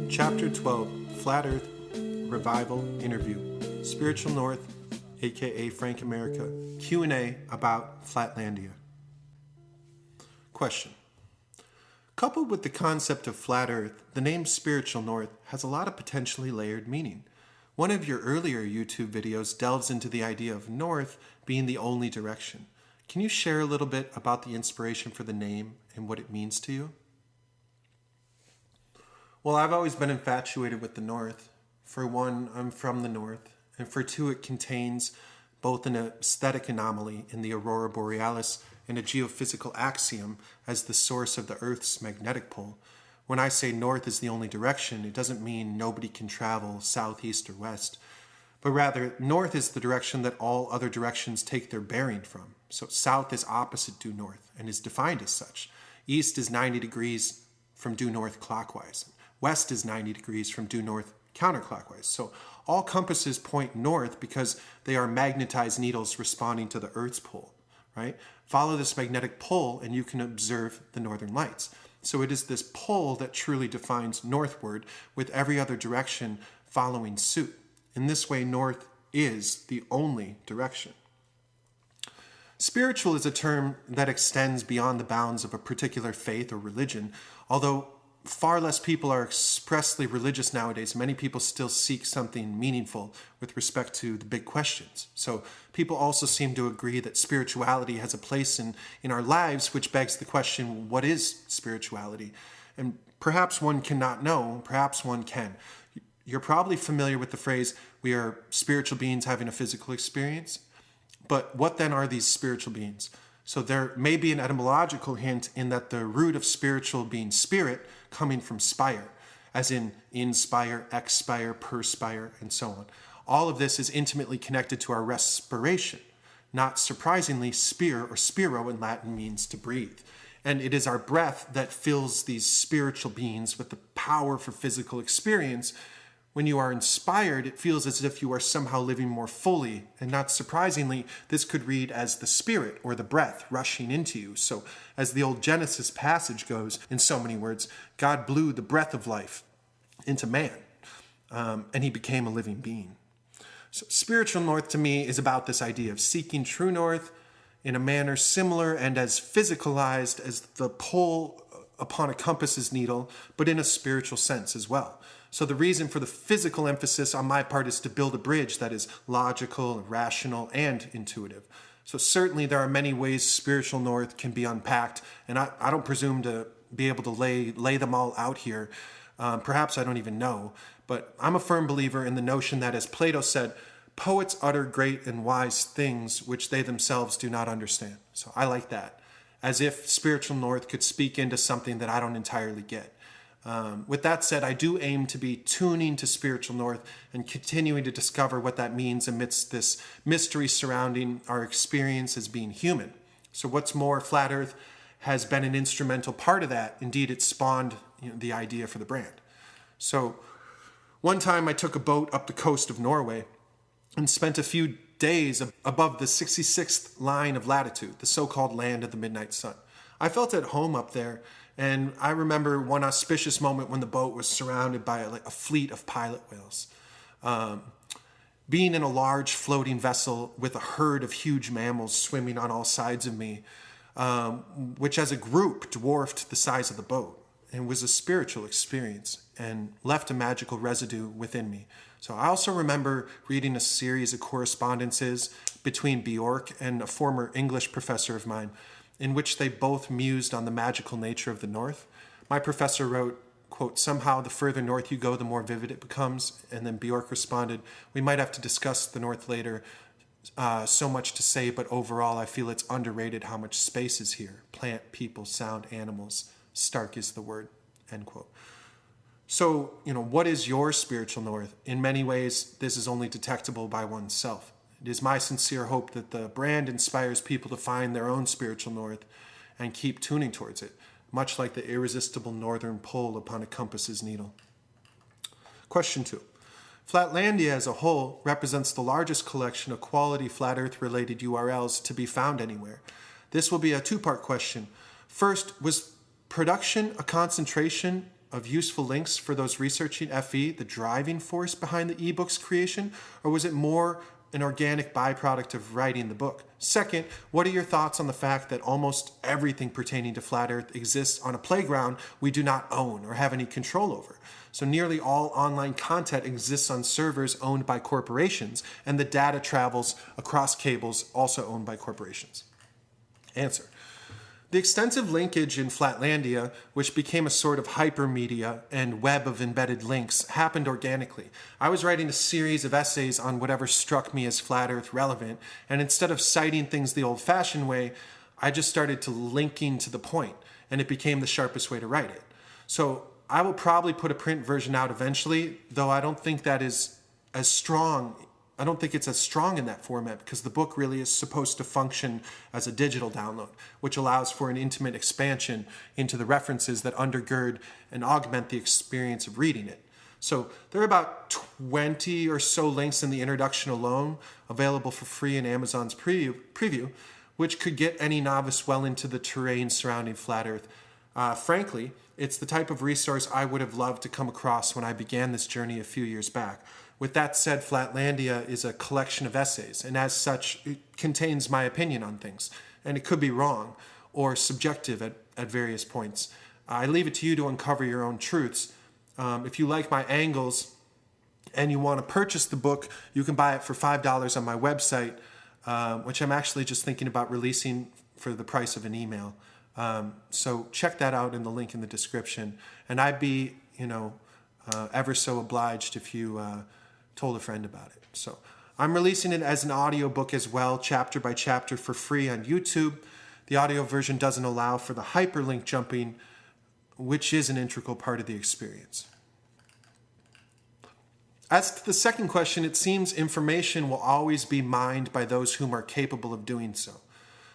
Chapter 12, Flat Earth Revival Interview, Spiritual North, aka Frank America, Q&A about Flatlandia. Question. Coupled with the concept of Flat Earth, the name Spiritual North has a lot of potentially layered meaning. One of your earlier YouTube videos delves into the idea of North being the only direction. Can you share a little bit about the inspiration for the name and what it means to you? Well, I've always been infatuated with the North. For one, I'm from the North, and for two, it contains both an aesthetic anomaly in the aurora borealis and a geophysical axiom as the source of the Earth's magnetic pole. When I say north is the only direction, it doesn't mean nobody can travel south, east, or west, but rather north is the direction that all other directions take their bearing from. So south is opposite due north and is defined as such. East is 90 degrees from due north clockwise. West is 90 degrees from due north counterclockwise. So all compasses point north because they are magnetized needles responding to the Earth's pole, right? Follow this magnetic pole and you can observe the northern lights. So it is this pole that truly defines northward, with every other direction following suit. In this way, north is the only direction. Spiritual is a term that extends beyond the bounds of a particular faith or religion, although far less people are expressly religious nowadays. Many people still seek something meaningful with respect to the big questions. So people also seem to agree that spirituality has a place in our lives, which begs the question, what is spirituality? And perhaps one cannot know, perhaps one can. You're probably familiar with the phrase, we are spiritual beings having a physical experience. But what then are these spiritual beings? So there may be an etymological hint in that the root of spiritual being spirit, coming from spire, as in inspire, expire, perspire, and so on. All of this is intimately connected to our respiration. Not surprisingly, spir or spiro in Latin means to breathe. And it is our breath that fills these spiritual beings with the power for physical experience. When you are inspired, it feels as if you are somehow living more fully. And not surprisingly, this could read as the spirit or the breath rushing into you. So as the old Genesis passage goes, in so many words, God blew the breath of life into man, and he became a living being. So spiritual north to me is about this idea of seeking true north in a manner similar and as physicalized as the pole upon a compass's needle, but in a spiritual sense as well. So the reason for the physical emphasis on my part is to build a bridge that is logical, rational, and intuitive. So certainly there are many ways spiritual north can be unpacked, and I don't presume to be able to lay them all out here. Perhaps I don't even know, but I'm a firm believer in the notion that, as Plato said, poets utter great and wise things which they themselves do not understand. So I like that, as if spiritual north could speak into something that I don't entirely get. With that said, I do aim to be tuning to spiritual north and continuing to discover what that means amidst this mystery surrounding our experience as being human. So what's more, Flat Earth has been an instrumental part of that. Indeed, it spawned the idea for the brand. So one time I took a boat up the coast of Norway and spent a few days above the 66th line of latitude, the so-called land of the midnight sun. I felt at home up there, And I remember one auspicious moment when the boat was surrounded by a fleet of pilot whales. Being in a large floating vessel with a herd of huge mammals swimming on all sides of me, which as a group dwarfed the size of the boat, and was a spiritual experience and left a magical residue within me. So I also remember reading a series of correspondences between Bjork and a former English professor of mine, in which they both mused on the magical nature of the North. My professor wrote, quote, "Somehow the further north you go, the more vivid it becomes." And then Bjork responded, "We might have to discuss the North later. So much to say, but overall I feel it's underrated how much space is here. Plant, people, sound, animals. Stark is the word," end quote. So, what is your spiritual north? In many ways, this is only detectable by oneself. It is my sincere hope that the brand inspires people to find their own spiritual north and keep tuning towards it, much like the irresistible northern pole upon a compass's needle. Question 2. Flatlandia as a whole represents the largest collection of quality Flat Earth related URLs to be found anywhere. This will be a two-part question. First, was production a concentration of useful links for those researching FE, the driving force behind the ebook's creation, or was it more an organic byproduct of writing the book? Second, what are your thoughts on the fact that almost everything pertaining to Flat Earth exists on a playground we do not own or have any control over? So nearly all online content exists on servers owned by corporations, and the data travels across cables also owned by corporations. Answer. The extensive linkage in Flatlandia, which became a sort of hypermedia and web of embedded links, happened organically. I was writing a series of essays on whatever struck me as Flat Earth relevant, and instead of citing things the old-fashioned way, I just started to linking to the point, and it became the sharpest way to write it. So I will probably put a print version out eventually, though I don't think that is as strong. I don't think it's as strong in that format because the book really is supposed to function as a digital download, which allows for an intimate expansion into the references that undergird and augment the experience of reading it. So there are about 20 or so links in the introduction alone available for free in Amazon's preview, which could get any novice well into the terrain surrounding Flat Earth. Frankly, it's the type of resource I would have loved to come across when I began this journey a few years back. With that said, Flatlandia is a collection of essays, and as such, it contains my opinion on things. And it could be wrong or subjective at various points. I leave it to you to uncover your own truths. If you like my angles and you want to purchase the book, you can buy it for $5 on my website, which I'm actually just thinking about releasing for the price of an email. So check that out in the link in the description. And I'd be, ever so obliged if you told a friend about it. So I'm releasing it as an audiobook as well, chapter by chapter for free on YouTube. The audio version doesn't allow for the hyperlink jumping, which is an integral part of the experience. As to the second question, it seems information will always be mined by those whom are capable of doing so.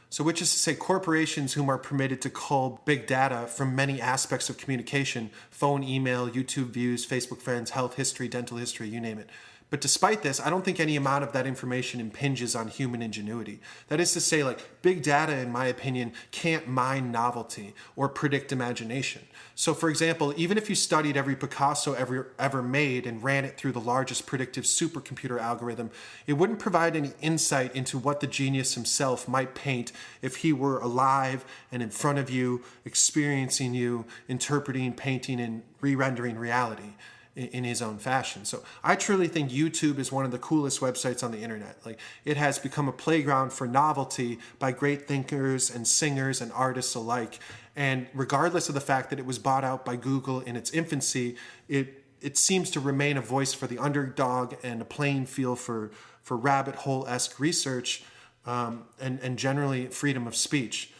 So which is to say corporations whom are permitted to cull big data from many aspects of communication, phone, email, YouTube views, Facebook friends, health history, dental history, you name it. But despite this, I don't think any amount of that information impinges on human ingenuity. That is to say, big data, in my opinion, can't mine novelty or predict imagination. So for example, even if you studied every Picasso ever made and ran it through the largest predictive supercomputer algorithm, it wouldn't provide any insight into what the genius himself might paint if he were alive and in front of you, experiencing you, interpreting, painting, and re-rendering reality in his own fashion. So I truly think YouTube is one of the coolest websites on the internet. It has become a playground for novelty by great thinkers and singers and artists alike. And regardless of the fact that it was bought out by Google in its infancy, it seems to remain a voice for the underdog and a playing field for rabbit hole-esque research and generally freedom of speech.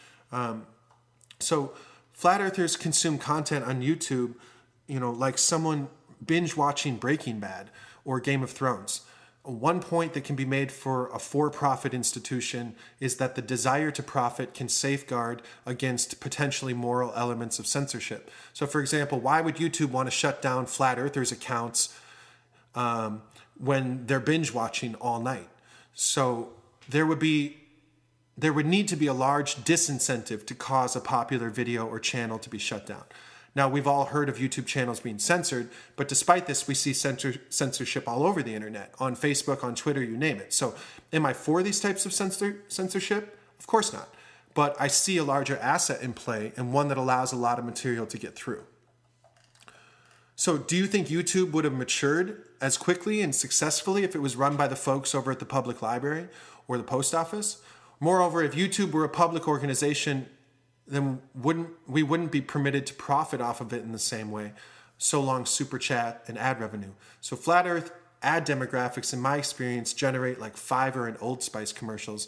So flat earthers consume content on YouTube, like someone binge watching Breaking Bad or Game of Thrones. One point that can be made for a for-profit institution is that the desire to profit can safeguard against potentially moral elements of censorship. So for example, why would YouTube want to shut down flat earthers accounts when they're binge watching all night? So there would be there would need to be a large disincentive to cause a popular video or channel to be shut down. Now, we've all heard of YouTube channels being censored, but despite this, we see censorship all over the internet, on Facebook, on Twitter, you name it. So am I for these types of censorship? Of course not. But I see a larger asset in play, and one that allows a lot of material to get through. So do you think YouTube would have matured as quickly and successfully if it was run by the folks over at the public library or the post office? Moreover, if YouTube were a public organization, then we wouldn't be permitted to profit off of it in the same way, so long super chat and ad revenue. So Flat Earth ad demographics, in my experience, generate like Fiverr and Old Spice commercials.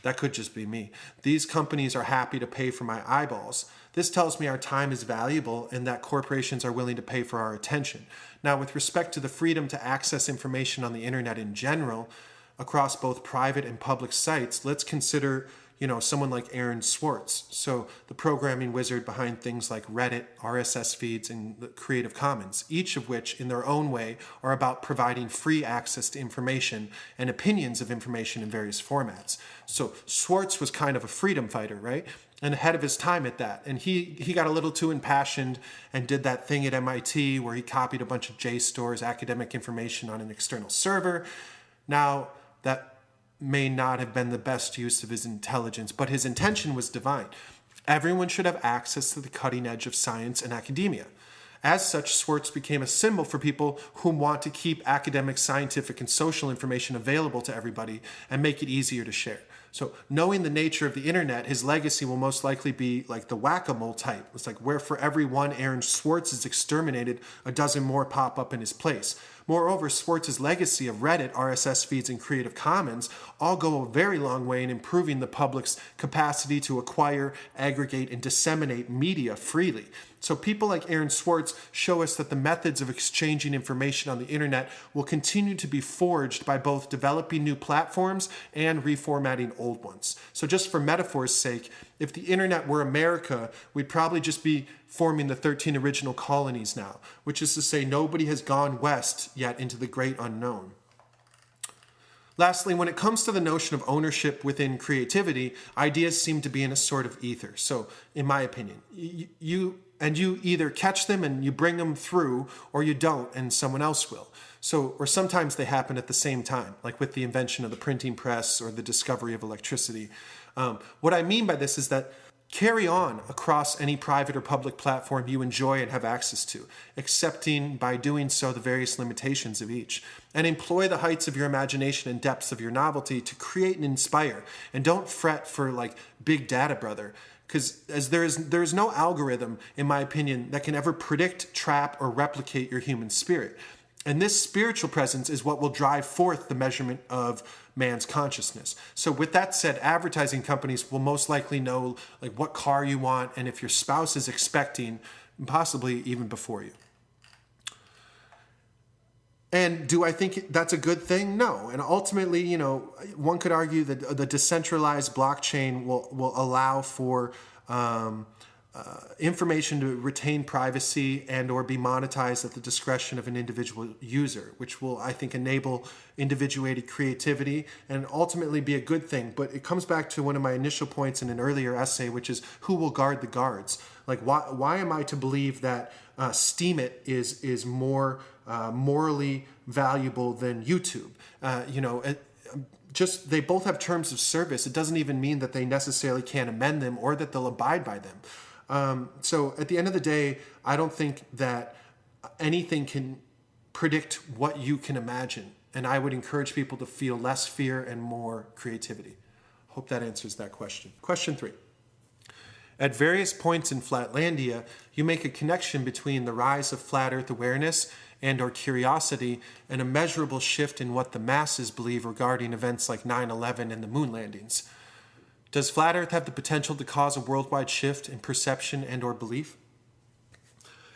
That could just be me. These companies are happy to pay for my eyeballs. This tells me our time is valuable and that corporations are willing to pay for our attention. Now, with respect to the freedom to access information on the internet in general, across both private and public sites, let's consider someone like Aaron Swartz. So the programming wizard behind things like Reddit, RSS feeds, and the Creative Commons, each of which in their own way are about providing free access to information and opinions of information in various formats. So Swartz was kind of a freedom fighter, right? And ahead of his time at that. And he got a little too impassioned and did that thing at MIT where he copied a bunch of JSTOR's academic information on an external server. Now, that may not have been the best use of his intelligence, but his intention was divine. Everyone should have access to the cutting edge of science and academia. As such, Swartz became a symbol for people who want to keep academic, scientific, and social information available to everybody and make it easier to share. So knowing the nature of the internet, his legacy will most likely be like the whack-a-mole type. It's like where for every one Aaron Swartz is exterminated, a dozen more pop up in his place. Moreover, Swartz's legacy of Reddit, RSS feeds, and Creative Commons all go a very long way in improving the public's capacity to acquire, aggregate, and disseminate media freely. So people like Aaron Swartz show us that the methods of exchanging information on the internet will continue to be forged by both developing new platforms and reformatting old ones. So just for metaphor's sake, if the internet were America, we'd probably just be forming the 13 original colonies now, which is to say nobody has gone west yet into the great unknown. Lastly, when it comes to the notion of ownership within creativity, ideas seem to be in a sort of ether. So, in my opinion, you either catch them and you bring them through, or you don't and someone else will. So, or sometimes they happen at the same time, like with the invention of the printing press or the discovery of electricity. What I mean by this is that carry on across any private or public platform you enjoy and have access to, accepting by doing so the various limitations of each. And employ the heights of your imagination and depths of your novelty to create and inspire. And don't fret for like big data, brother. Because as there is no algorithm, in my opinion, that can ever predict, trap, or replicate your human spirit. And this spiritual presence is what will drive forth the measurement of man's consciousness. So with that said, advertising companies will most likely know like what car you want and if your spouse is expecting, possibly even before you. And do I think that's a good thing? No. And ultimately, one could argue that the decentralized blockchain will allow for information to retain privacy and or be monetized at the discretion of an individual user, which will, I think, enable individuated creativity and ultimately be a good thing. But it comes back to one of my initial points in an earlier essay, which is who will guard the guards? Like, why am I to believe that Steemit is more morally valuable than YouTube? Just they both have terms of service. It doesn't even mean that they necessarily can't amend them or that they'll abide by them. So at the end of the day, I don't think that anything can predict what you can imagine. And I would encourage people to feel less fear and more creativity. Hope that answers that question. Question 3. At various points in Flatlandia, you make a connection between the rise of flat earth awareness and or curiosity and a measurable shift in what the masses believe regarding events like 9/11 and the moon landings. Does flat earth have the potential to cause a worldwide shift in perception and or belief?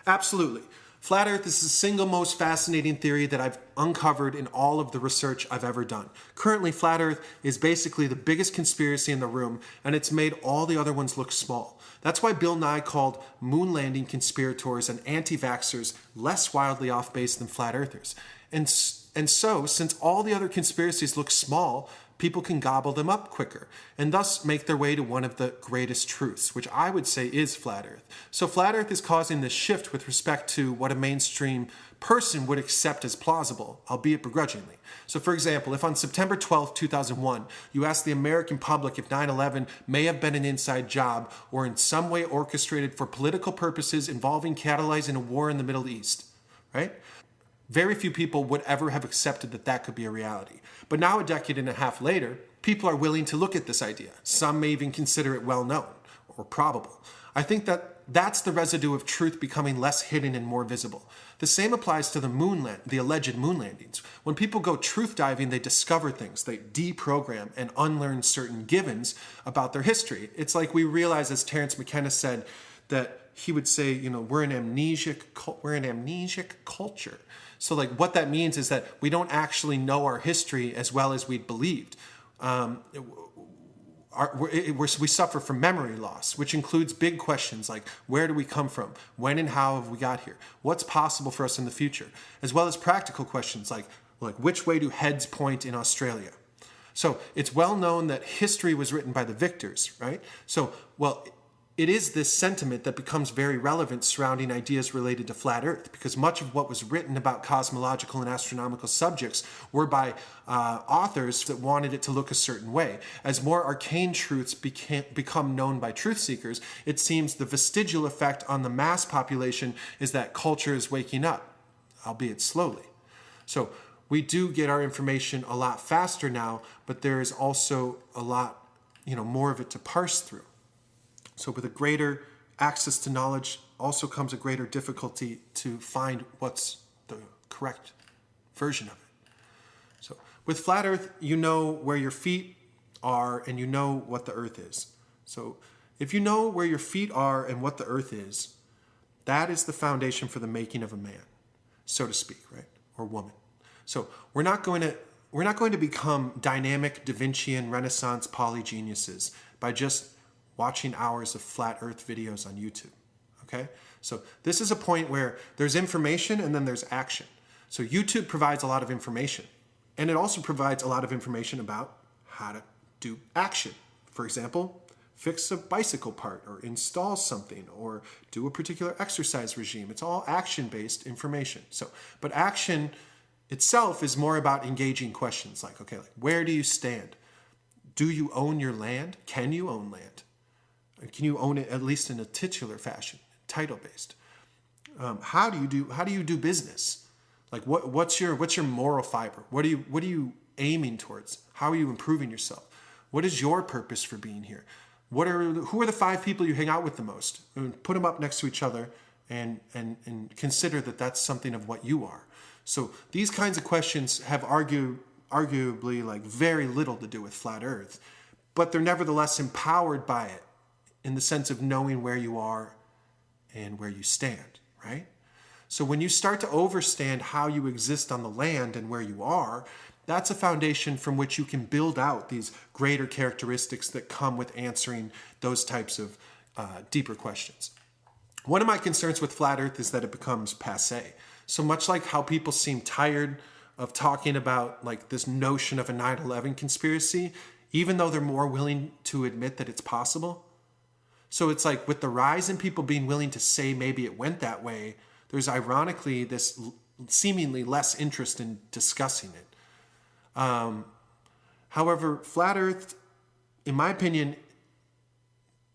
Absolutely. Flat earth is the single most fascinating theory that I've uncovered in all of the research I've ever done. Currently, flat earth is basically the biggest conspiracy in the room, and it's made all the other ones look small. That's why Bill Nye called moon landing conspirators and anti-vaxxers less wildly off base than flat earthers. And so, since all the other conspiracies look small, people can gobble them up quicker and thus make their way to one of the greatest truths, which I would say is flat Earth. So flat Earth is causing this shift with respect to what a mainstream person would accept as plausible, albeit begrudgingly. So for example, if on September 12, 2001, you ask the American public if 9/11 may have been an inside job or in some way orchestrated for political purposes involving catalyzing a war in the Middle East, right? Very few people would ever have accepted that that could be a reality. But now, a decade and a half later, people are willing to look at this idea. Some may even consider it well known or probable. I think that that's the residue of truth becoming less hidden and more visible. The same applies to the alleged moon landings. When people go truth diving, they discover things, they deprogram and unlearn certain givens about their history. It's like we realize, as Terence McKenna said, that he would say, we're an amnesic culture. So like what that means is that we don't actually know our history as well as we'd believed. We suffer from memory loss, which includes big questions like where do we come from? When and how have we got here? What's possible for us in the future? As well as practical questions like which way do heads point in Australia? So it's well known that history was written by the victors, right? So, it is this sentiment that becomes very relevant surrounding ideas related to flat Earth, because much of what was written about cosmological and astronomical subjects were by authors that wanted it to look a certain way. As more arcane truths become known by truth seekers, it seems the vestigial effect on the mass population is that culture is waking up, albeit slowly. So we do get our information a lot faster now, but there is also a lot, more of it to parse through. So with a greater access to knowledge also comes a greater difficulty to find what's the correct version of it. So with flat Earth, you know where your feet are and you know what the Earth is. So if you know where your feet are and what the Earth is, that is the foundation for the making of a man, so to speak, right? Or woman. So we're not going to become dynamic Da Vincian Renaissance polygeniuses by just watching hours of flat Earth videos on YouTube, okay? So this is a point where there's information and then there's action. So YouTube provides a lot of information, and it also provides a lot of information about how to do action. For example, fix a bicycle part or install something or do a particular exercise regime. It's all action-based information. But action itself is more about engaging questions like, where do you stand? Do you own your land? Can you own land? Can you own it at least in a titular fashion, title-based? How do you do business? Like what's your moral fiber? What are you aiming towards? How are you improving yourself? What is your purpose for being here? Who are the 5 people you hang out with the most? Put them up next to each other and consider that that's something of what you are. So these kinds of questions have arguably very little to do with flat Earth, but they're nevertheless empowered by it, in the sense of knowing where you are and where you stand, right? So when you start to overstand how you exist on the land and where you are, that's a foundation from which you can build out these greater characteristics that come with answering those types of deeper questions. One of my concerns with flat Earth is that it becomes passé. So much like how people seem tired of talking about this notion of a 9/11 conspiracy, even though they're more willing to admit that it's possible. So it's like with the rise in people being willing to say maybe it went that way, there's ironically this seemingly less interest in discussing it. However, flat Earth, in my opinion,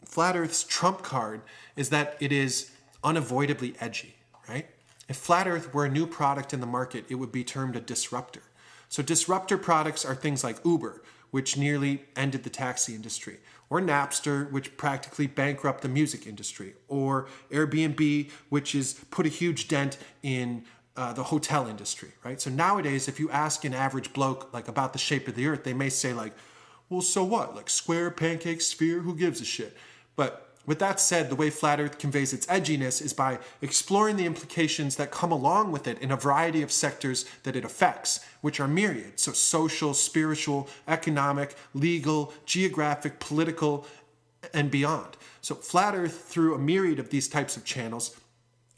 flat Earth's trump card is that it is unavoidably edgy, right? If flat Earth were a new product in the market, it would be termed a disruptor. So disruptor products are things like Uber, which nearly ended the taxi industry, or Napster, which practically bankrupted the music industry, or Airbnb, which has put a huge dent in the hotel industry, right? So nowadays, if you ask an average bloke about the shape of the Earth, they may say well, so what? Square, pancake, sphere, who gives a shit? But with that said, the way flat Earth conveys its edginess is by exploring the implications that come along with it in a variety of sectors that it affects, which are myriad. So social, spiritual, economic, legal, geographic, political, and beyond. So flat Earth, through a myriad of these types of channels,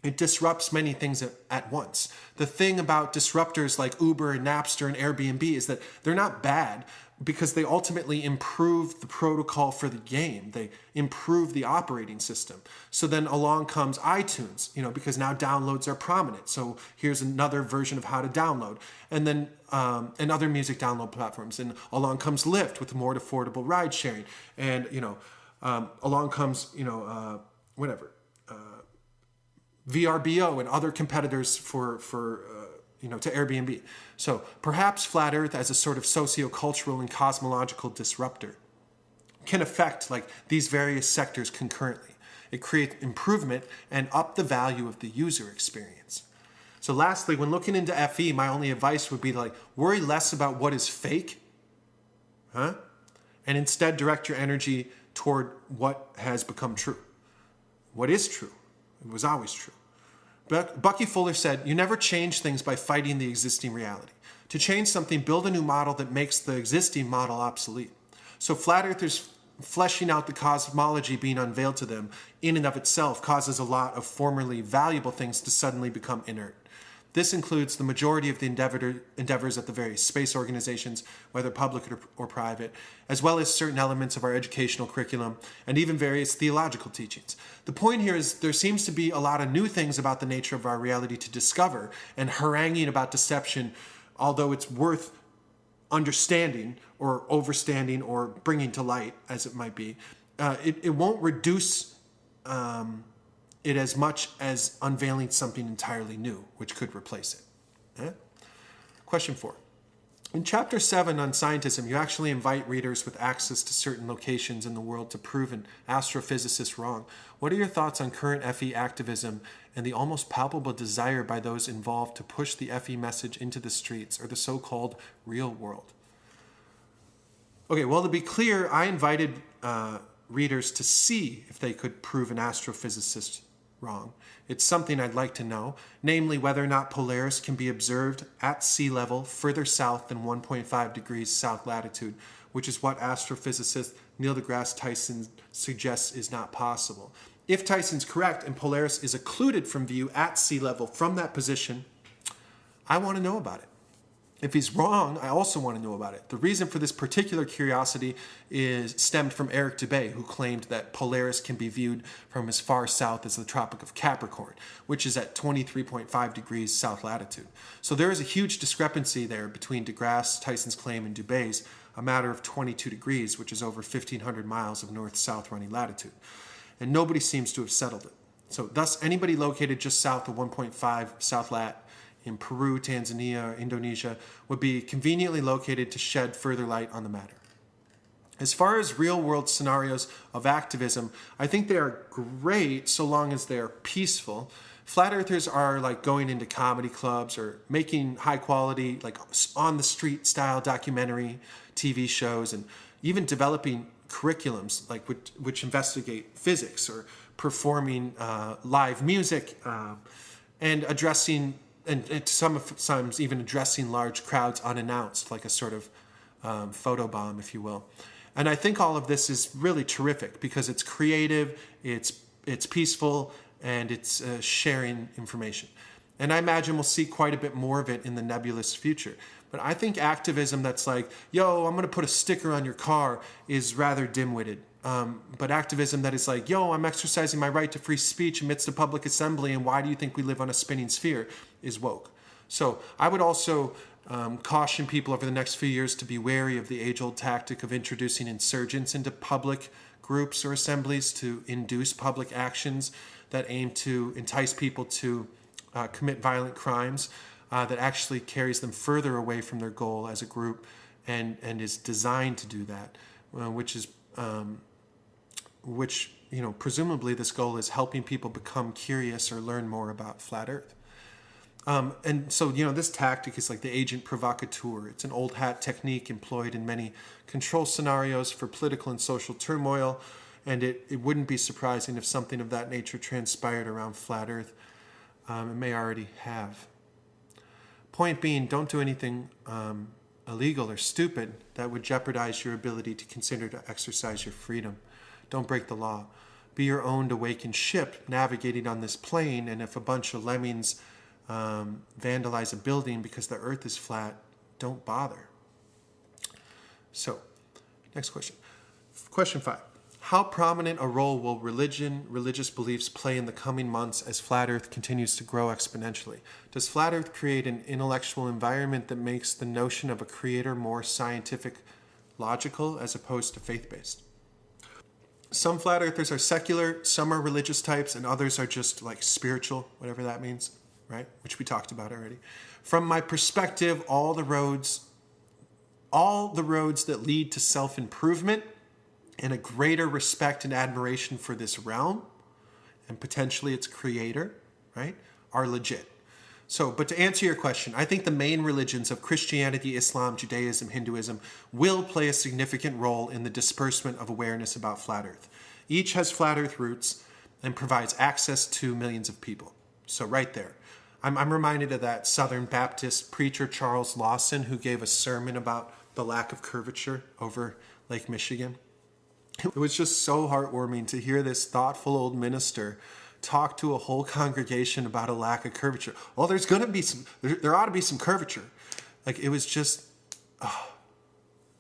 It disrupts many things at once. The thing about disruptors like Uber and Napster and Airbnb is that they're not bad because they ultimately improve the protocol for the game. They improve the operating system. So then along comes iTunes, because now downloads are prominent. So here's another version of how to download. And then and other music download platforms. And along comes Lyft with more affordable ride sharing. And along comes whatever. VRBO and other competitors for to Airbnb. So perhaps Flat Earth as a sort of socio-cultural and cosmological disruptor can affect these various sectors concurrently. It creates improvement and up the value of the user experience. So lastly, when looking into FE, my only advice would be worry less about what is fake, and instead direct your energy toward what has become true. What is true? It was always true. Bucky Fuller said, "You never change things by fighting the existing reality. To change something, build a new model that makes the existing model obsolete." So flat earthers fleshing out the cosmology being unveiled to them in and of itself causes a lot of formerly valuable things to suddenly become inert. This includes the majority of the endeavors at the various space organizations, whether public or private, as well as certain elements of our educational curriculum, and even various theological teachings. The point here is there seems to be a lot of new things about the nature of our reality to discover, and haranguing about deception, although it's worth understanding or overstanding or bringing to light, as it might be, it won't reduce it as much as unveiling something entirely new, which could replace it. Question 4. In Chapter 7 on scientism, you actually invite readers with access to certain locations in the world to prove an astrophysicist wrong. What are your thoughts on current FE activism and the almost palpable desire by those involved to push the FE message into the streets or the so-called real world? Okay, well, to be clear, I invited readers to see if they could prove an astrophysicist wrong. It's something I'd like to know, namely whether or not Polaris can be observed at sea level further south than 1.5 degrees south latitude, which is what astrophysicist Neil deGrasse Tyson suggests is not possible. If Tyson's correct and Polaris is occluded from view at sea level from that position, I want to know about it. If he's wrong, I also want to know about it. The reason for this particular curiosity stemmed from Eric Dubay, who claimed that Polaris can be viewed from as far south as the Tropic of Capricorn, which is at 23.5 degrees south latitude. So there is a huge discrepancy there between deGrasse Tyson's claim and Dubay's, a matter of 22 degrees, which is over 1,500 miles of north-south running latitude. And nobody seems to have settled it. So thus, anybody located just south of 1.5 south lat in Peru, Tanzania, or Indonesia would be conveniently located to shed further light on the matter. As far as real-world scenarios of activism, I think they are great so long as they're peaceful. Flat earthers are going into comedy clubs or making high-quality, on-the-street style documentary TV shows, and even developing curriculums which investigate physics or performing live music and addressing and sometimes even addressing large crowds unannounced, like a sort of photobomb, if you will. And I think all of this is really terrific because it's creative, it's peaceful, and it's sharing information. And I imagine we'll see quite a bit more of it in the nebulous future. But I think activism that's yo, I'm going to put a sticker on your car is rather dim-witted. But activism that is yo, I'm exercising my right to free speech amidst a public assembly, and why do you think we live on a spinning sphere, is woke. So I would also caution people over the next few years to be wary of the age-old tactic of introducing insurgents into public groups or assemblies to induce public actions that aim to entice people to commit violent crimes that actually carries them further away from their goal as a group and is designed to do that, which presumably this goal is helping people become curious or learn more about flat Earth. And so, this tactic is like the agent provocateur. It's an old hat technique employed in many control scenarios for political and social turmoil, and it wouldn't be surprising if something of that nature transpired around flat Earth. It may already have. Point being, don't do anything illegal or stupid that would jeopardize your ability to consider to exercise your freedom. Don't break the law. be your own awakened ship navigating on this plane, and if a bunch of lemmings vandalize a building because the earth is flat, don't bother. So, next question. Question 5. How prominent a role will religious beliefs play in the coming months as Flat Earth continues to grow exponentially? Does Flat Earth create an intellectual environment that makes the notion of a creator more scientific, logical, as opposed to faith-based? Some Flat Earthers are secular, some are religious types, and others are just like spiritual, whatever that means, right? Which we talked about already. From my perspective, all the roads that lead to self-improvement and a greater respect and admiration for this realm and potentially its creator, right, are legit. So, but to answer your question, I think the main religions of Christianity, Islam, Judaism, Hinduism will play a significant role in the disbursement of awareness about Flat Earth. Each has Flat Earth roots and provides access to millions of people. So right there. I'm reminded of that Southern Baptist preacher, Charles Lawson, who gave a sermon about the lack of curvature over Lake Michigan. It was just so heartwarming to hear this thoughtful old minister talk to a whole congregation about a lack of curvature. Well, there ought to be some curvature. Like, it was just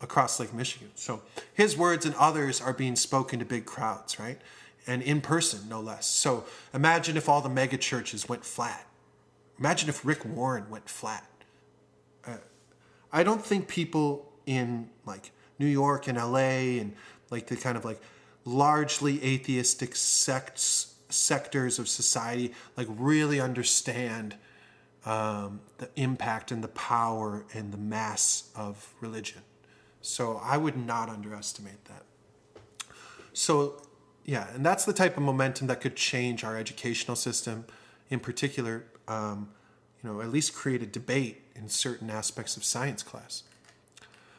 across Lake Michigan. So his words and others are being spoken to big crowds, right? And in person, no less. So imagine if all the mega churches went flat. Imagine if Rick Warren went flat. I don't think people in like New York and LA and like the kind of like largely atheistic sectors of society like really understand the impact and the power and the mass of religion. So I would not underestimate that. So yeah, and that's the type of momentum that could change our educational system, in particular, at least create a debate in certain aspects of science class.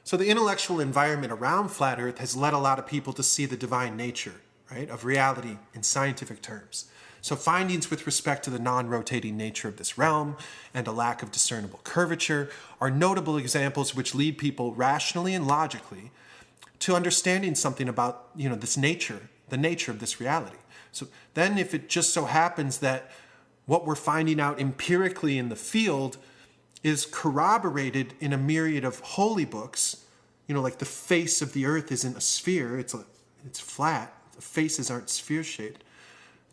So the intellectual environment around Flat Earth has led a lot of people to see the divine nature, right, of reality in scientific terms. So findings with respect to the non-rotating nature of this realm and a lack of discernible curvature are notable examples which lead people rationally and logically to understanding something about, this nature, the nature of this reality. So then if it just so happens that what we're finding out empirically in the field is corroborated in a myriad of holy books, like the face of the earth isn't a sphere, it's flat, the faces aren't sphere-shaped,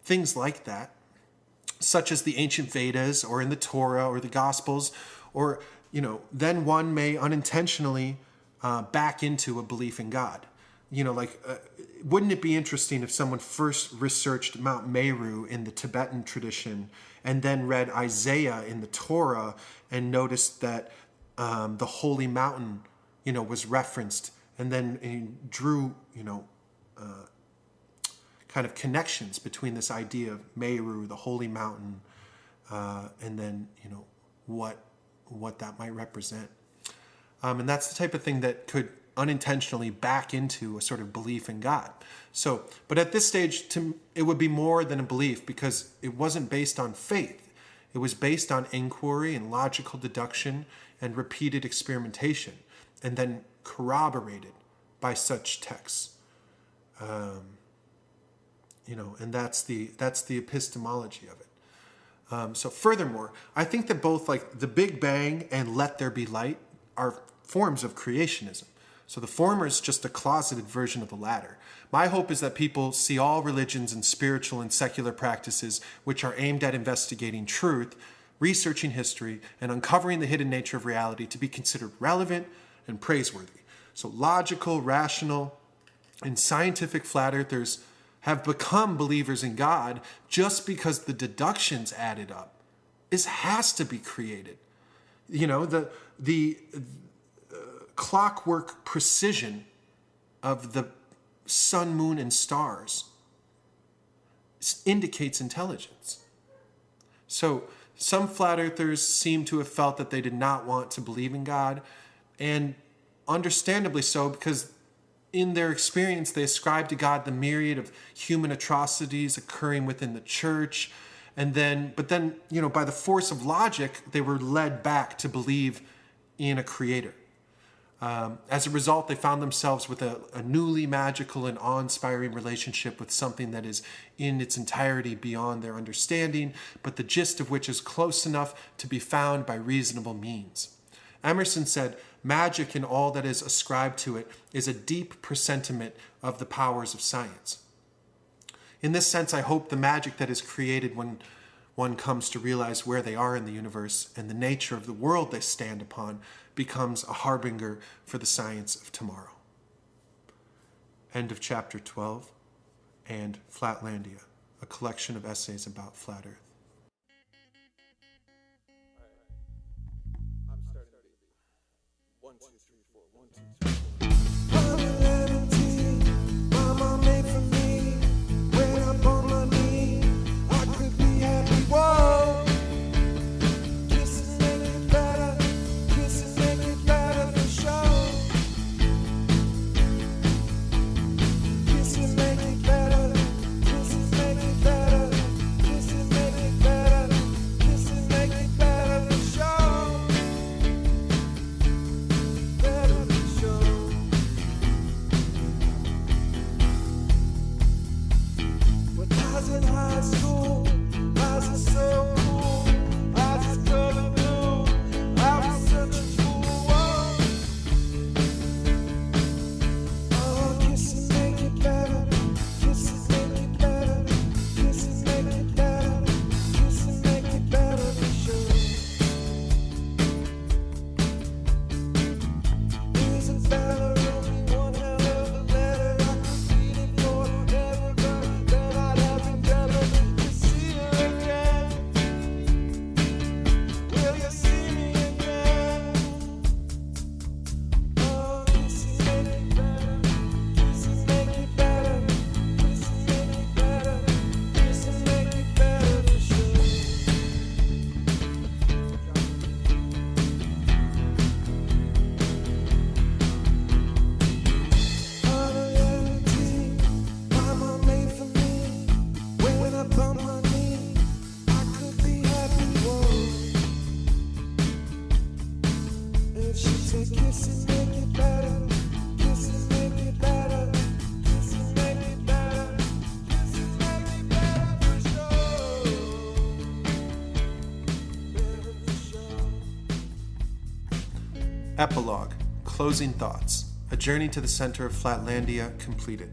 things like that, such as the ancient Vedas or in the Torah or the Gospels, or, then one may unintentionally back into a belief in God. Wouldn't it be interesting if someone first researched Mount Meru in the Tibetan tradition and then read Isaiah in the Torah and noticed that the holy mountain, was referenced, and then drew, kind of connections between this idea of Meru, the holy mountain, and then, what that might represent. And that's the type of thing that could unintentionally back into a sort of belief in God. So, but at this stage, it would be more than a belief because it wasn't based on faith. It was based on inquiry and logical deduction and repeated experimentation, and then corroborated by such texts. And that's the epistemology of it. So furthermore, I think that both like the Big Bang and Let There Be Light are forms of creationism. So the former is just a closeted version of the latter. My hope is that people see all religions and spiritual and secular practices which are aimed at investigating truth, researching history, and uncovering the hidden nature of reality to be considered relevant and praiseworthy. So logical, rational, and scientific flat earthers have become believers in God just because the deductions added up. This has to be created. The clockwork precision of the sun, moon, and stars indicates intelligence. So some flat earthers seem to have felt that they did not want to believe in God, and understandably so, because in their experience they ascribe to God the myriad of human atrocities occurring within the church, but then by the force of logic they were led back to believe in a creator. As a result, they found themselves with a newly magical and awe-inspiring relationship with something that is in its entirety beyond their understanding, but the gist of which is close enough to be found by reasonable means. Emerson said, "Magic in all that is ascribed to it is a deep presentiment of the powers of science." In this sense, I hope the magic that is created when one comes to realize where they are in the universe and the nature of the world they stand upon becomes a harbinger for the science of tomorrow. End of chapter 12, and Flatlandia, a collection of essays about flat Earth. I'm starting to be 1, 2, 3, 4, 1, 2, 3, 4. Mama made for me when I'm on my knee. I could be happy. Whoa. Kisses make it better. Kisses make it better for sure. Kisses make it better. Kisses make it better. Kisses make it better. Kisses make it better for sure. Better for sure. When I was in high school, I was so cool. I was color blue. I was such a fool. Oh, kisses make it better. Kisses make it better. Kisses make it better. Kisses make it better for sure. Isabella wrote me one hell of a letter. I could read it forever, but then I'd have endeavored to see her again. Will you see me again? Oh, kisses make it better. Kisses make it better. Kisses make it better. Kisses make it better for sure. Reality, mama made for me. When I bump my knee, I could be happy. Whoa. And she said, kisses make it better. Kisses make it better. Kisses make it better. Kisses make it better for sure. Better for sure. Epilogue, Closing Thoughts, a journey to the center of Flatlandia completed.